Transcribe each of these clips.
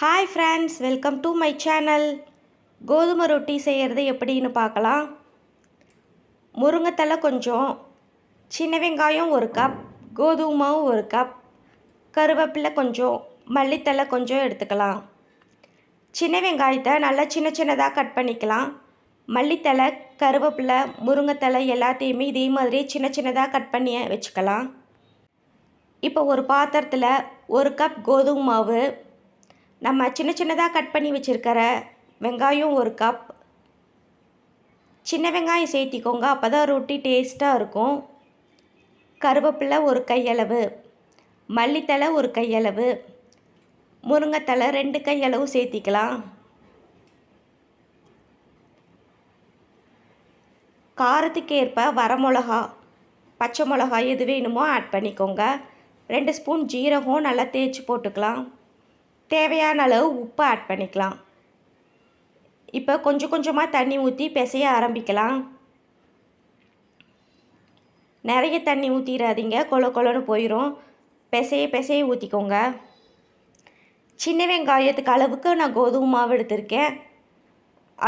Hi friends, welcome to my channel. கோதுமை ரொட்டி செய்கிறது எப்படின்னு பார்க்கலாம். முருங்கைத்தலை கொஞ்சம், சின்ன வெங்காயம் 1 கப், கோதுமை மாவு 1 கப், கருவேப்பிலை கொஞ்சம், மல்லித்தலை கொஞ்சம் எடுத்துக்கலாம். சின்ன வெங்காயத்தை நல்லா சின்ன சின்னதாக கட் பண்ணிக்கலாம். மல்லித்தலை, கருவேப்பிலை, முருங்கைத்தலை எல்லாத்தையுமே இதே மாதிரி சின்ன சின்னதாக கட் பண்ணி வச்சுக்கலாம். இப்போ ஒரு பாத்திரத்தில் 1 கப் கோதுமை மாவு, நம்ம சின்ன சின்னதாக கட் பண்ணி வச்சுருக்கிற வெங்காயம் 1 கப், சின்ன வெங்காயம் சேர்த்திக்கோங்க, அப்போ தான் ரொட்டி டேஸ்ட்டாக இருக்கும். கருவேப்பிலை 1 கையளவு, மல்லித்தலை 1 கையளவு, முருங்கைத்தலை 2 கையளவு சேர்த்திக்கலாம். காரத்துக்கு ஏற்ப வரமிளகா, பச்சை மிளகாய் எது வேணுமோ ஆட் பண்ணிக்கோங்க. 2 ஸ்பூன் ஜீரகம் நல்லா தேய்ச்சி போட்டுக்கலாம். தேவையான அளவு உப்பு ஆட் பண்ணிக்கலாம். இப்போ கொஞ்சம் கொஞ்சமாக தண்ணி ஊற்றி பிசைய ஆரம்பிக்கலாம். நிறைய தண்ணி ஊற்றிடாதீங்க, கொல கொலன்னு போயிடும். பிசைய ஊற்றிக்கோங்க. சின்ன வெங்காயத்துக்கு அளவுக்கு நான் கோதுமை மாவு எடுத்திருக்கேன்,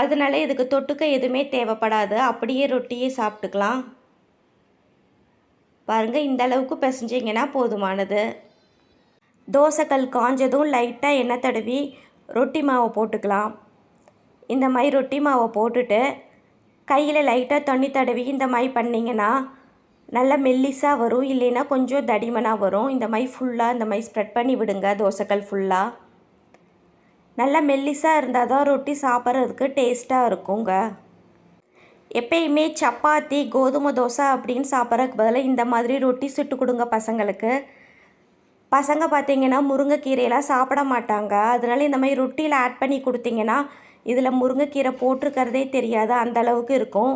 அதனால இதுக்கு தொட்டுக்க எதுவுமே தேவைப்படாது, அப்படியே ரொட்டியே சாப்பிட்டுக்கலாம். பாருங்கள், இந்த அளவுக்கு பிசைஞ்சிங்கன்னா போதுமானது. தோசைக்கல் காஞ்சதும் லைட்டாக எண்ணெய் தடவி ரொட்டி மாவை போட்டுக்கலாம். இந்த மாதிரி ரொட்டி மாவை போட்டுட்டு கையில் லைட்டாக தண்ணி தடவி இந்த மாதிரி பண்ணிங்கன்னா நல்லா மெல்லிஸாக வரும், இல்லைன்னா கொஞ்சம் தடிமனாக வரும். இந்த மாதிரி ஃபுல்லாக இந்த மாதிரி ஸ்ப்ரெட் பண்ணி விடுங்க. தோசைக்கல் ஃபுல்லாக நல்லா மெல்லிஸாக இருந்தால் தான் ரொட்டி சாப்பிட்றதுக்கு டேஸ்ட்டாக இருக்குங்க. எப்பயுமே சப்பாத்தி, கோதுமை தோசை அப்படின்னு சாப்பிட்றதுக்கு பதிலாக இந்த மாதிரி ரொட்டி சுட்டு கொடுங்க பசங்களுக்கு. பசங்க பார்த்திங்கன்னா முருங்கைக்கீரையெல்லாம் சாப்பிட மாட்டாங்க, அதனால இந்த மாதிரி ரொட்டியில் ஆட் பண்ணி கொடுத்திங்கன்னா இதில் முருங்கைக்கீரை போட்டிருக்கிறதே தெரியாது, அந்தளவுக்கு இருக்கும்.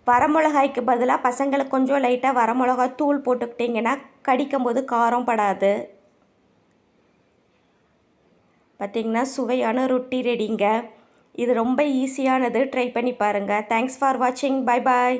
வரமிளகாய்க்கு பதிலாக பசங்களுக்கு கொஞ்சம் லைட்டாக வரமிளகாய் தூள் போட்டுக்கிட்டிங்கன்னா கடிக்கும் போது காரம் படாது. பார்த்திங்கன்னா சுவையான ரொட்டி ரெடிங்க. இது ரொம்ப ஈஸியானது, ட்ரை பண்ணி பாருங்கள். தேங்க்ஸ் ஃபார் வாட்சிங். Bye bye.